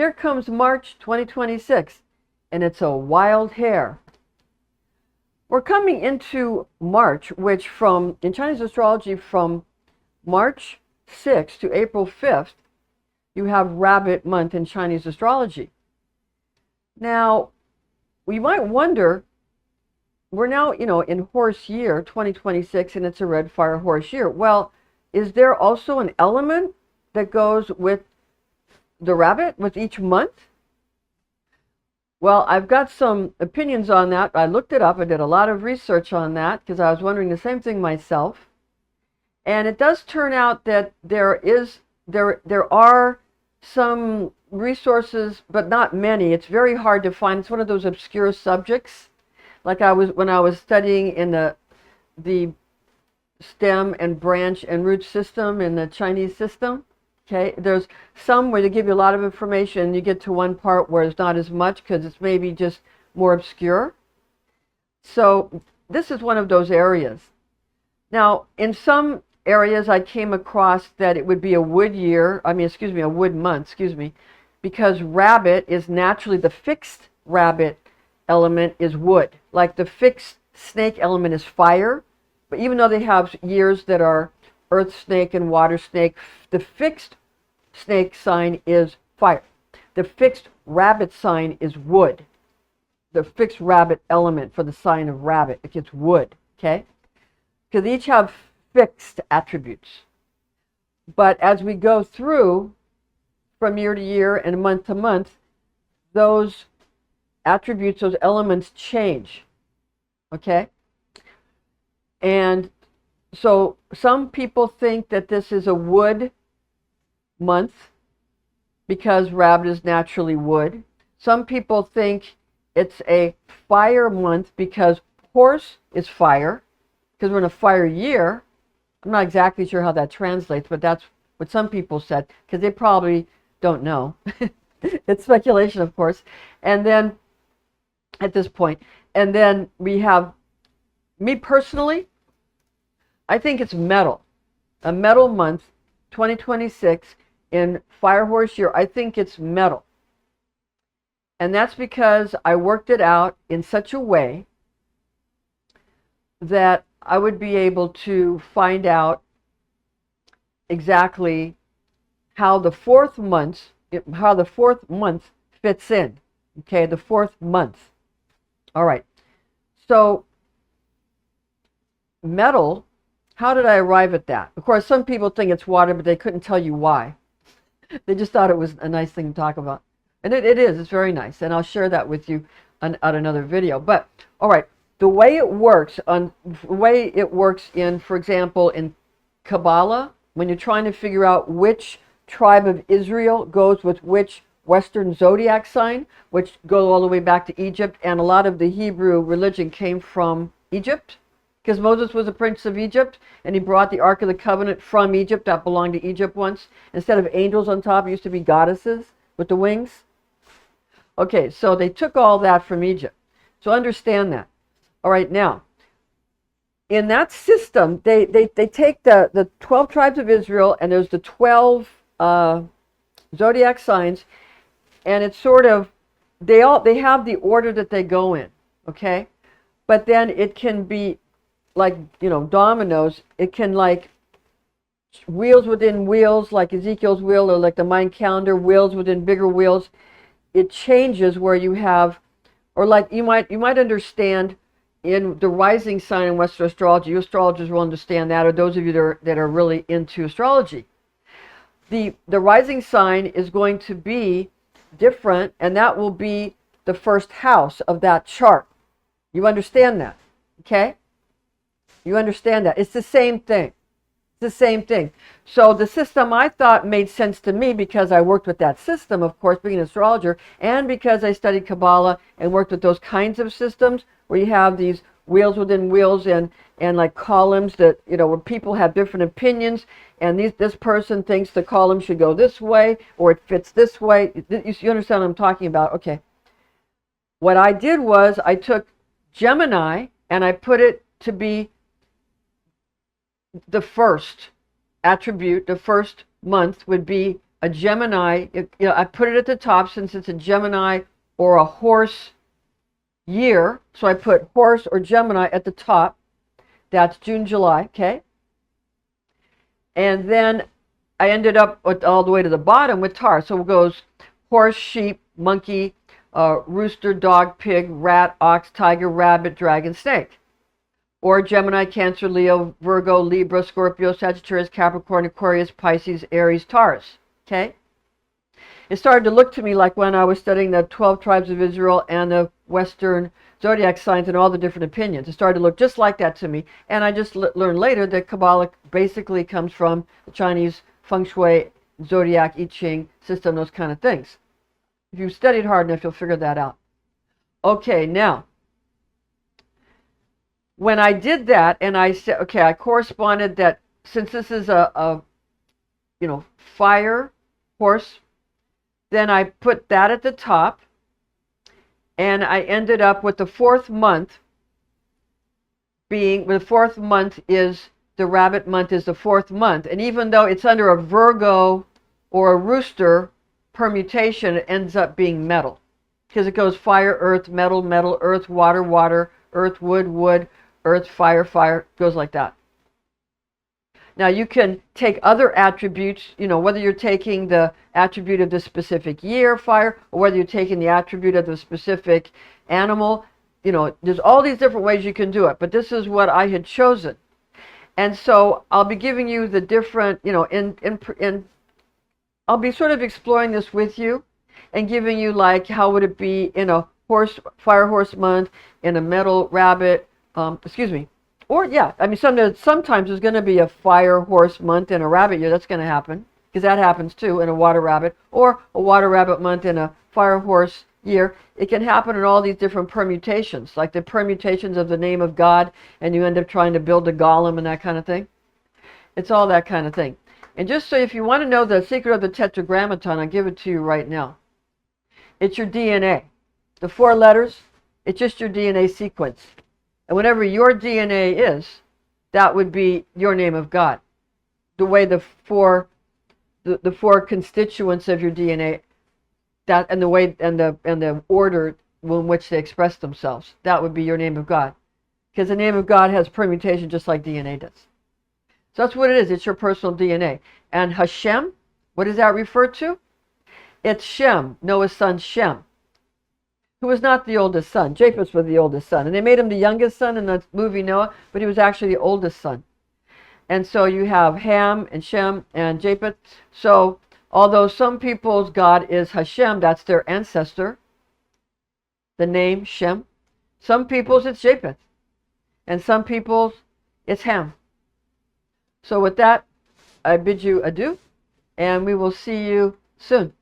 here comes March 2026, and it's a wild hare. We're coming into March, which in Chinese astrology, from March 6th to April 5th, you have Rabbit month in Chinese astrology. Now, we might wonder, we're now, in horse year 2026, and it's a red fire horse year. Well, is there also an element that goes with the rabbit with each month? Well, I've got some opinions on that. I looked it up. I did a lot of research on that because I was wondering the same thing myself. And it does turn out that there are some resources, but not many. It's very hard to find. It's one of those obscure subjects. Like when I was studying in the stem and branch and root system in the Chinese system. Okay, there's some where they give you a lot of information, and you get to one part where it's not as much because it's maybe just more obscure. So this is one of those areas. Now, in some areas I came across that it would be a wood year, a wood month, because rabbit is naturally, the fixed rabbit element is wood. Like the fixed snake element is fire, but even though they have years that are earth snake and water snake, the fixed snake sign is fire. The fixed rabbit sign is wood. The fixed rabbit element for the sign of rabbit, it gets wood, okay? Because they each have fixed attributes. But as we go through from year to year and month to month, those attributes, those elements change, okay? And so some people think that this is a wood month because rabbit is naturally wood. Some people think it's a fire month because horse is fire, because we're in a fire year. I'm not exactly sure how that translates, but that's what some people said, because they probably don't know. It's speculation, of course. And then at this point, and then we have, me personally, I think it's metal. A metal month, 2026, in Fire Horse year. I think it's metal. And that's because I worked it out in such a way that I would be able to find out exactly how the fourth month fits in. Okay, the fourth month. All right. So metal, how did I arrive at that? Of course, some people think it's water, but they couldn't tell you why. They just thought it was a nice thing to talk about. And it is. It's very nice. And I'll share that with you on another video. But, all right, the way it works in, for example, in Kabbalah, when you're trying to figure out which tribe of Israel goes with which Western zodiac sign, which go all the way back to Egypt, and a lot of the Hebrew religion came from Egypt, because Moses was a prince of Egypt, and he brought the Ark of the Covenant from Egypt that belonged to Egypt once. Instead of angels on top, it used to be goddesses with the wings. Okay, so they took all that from Egypt. So understand that. All right, now, in that system, they take the 12 tribes of Israel, and there's the 12 zodiac signs, and it's sort of, they have the order that they go in, okay? But then it can be like, dominoes. It can, like, wheels within wheels, like Ezekiel's wheel, or like the Mayan calendar, wheels within bigger wheels. It changes where you have, or like you might understand in the rising sign in Western astrology. You astrologers will understand that, or those of you that are really into astrology. The rising sign is going to be different, and that will be the first house of that chart. You understand that, okay? You understand that. It's the same thing. It's the same thing. So the system I thought made sense to me because I worked with that system, of course, being an astrologer, and because I studied Kabbalah and worked with those kinds of systems where you have these wheels within wheels and like columns that, where people have different opinions, and this person thinks the column should go this way or it fits this way. You understand what I'm talking about? Okay. What I did was I took Gemini and I put it to be the first attribute. The first month would be a Gemini, I put it at the top since it's a Gemini or a horse year. So I put horse or Gemini at the top. That's June, July, okay? And then I ended up all the way to the bottom with Taurus. So it goes horse, sheep, monkey, rooster, dog, pig, rat, ox, tiger, rabbit, dragon, snake. Or Gemini, Cancer, Leo, Virgo, Libra, Scorpio, Sagittarius, Capricorn, Aquarius, Pisces, Aries, Taurus. Okay? It started to look to me like when I was studying the 12 tribes of Israel and the Western zodiac signs and all the different opinions. It started to look just like that to me. And I just learned later that Kabbalah basically comes from the Chinese Feng Shui, Zodiac, I Ching system, those kind of things. If you studied hard enough, you'll figure that out. Okay, now, when I did that, and I said, okay, I corresponded that since this is a fire horse, then I put that at the top, and I ended up with the fourth month being, the fourth month is, the rabbit month is the fourth month, and even though it's under a Virgo or a rooster permutation, it ends up being metal, because it goes fire, earth, metal, metal, earth, water, water, earth, wood, wood, earth, fire, fire, goes like that. Now you can take other attributes, whether you're taking the attribute of the specific year, fire, or whether you're taking the attribute of the specific animal. There's all these different ways you can do it, but this is what I had chosen. And so I'll be giving you the different, I'll be sort of exploring this with you and giving you like how would it be in a fire horse month, in a metal rabbit, or yeah, I mean sometimes there's going to be a fire horse month in a rabbit year. That's going to happen, because that happens too in a water rabbit, or a water rabbit month in a fire horse year. It can happen in all these different permutations, like the permutations of the name of God, and you end up trying to build a golem and that kind of thing. It's all that kind of thing. And just so if you want to know the secret of the Tetragrammaton, I'll give it to you right now. It's your DNA. The 4 letters, it's just your DNA sequence. And whatever your DNA is, that would be your name of God. The way the four constituents of your DNA, that and the way and the order in which they express themselves, that would be your name of God. Because the name of God has permutation just like DNA does. So that's what it is. It's your personal DNA. And Hashem, what does that refer to? It's Shem, Noah's son Shem, who was not the oldest son. Japheth was the oldest son. And they made him the youngest son in the movie Noah, but he was actually the oldest son. And so you have Ham and Shem and Japheth. So although some people's God is Hashem, that's their ancestor, the name Shem. Some people's it's Japheth. And some people's it's Ham. So with that, I bid you adieu, and we will see you soon.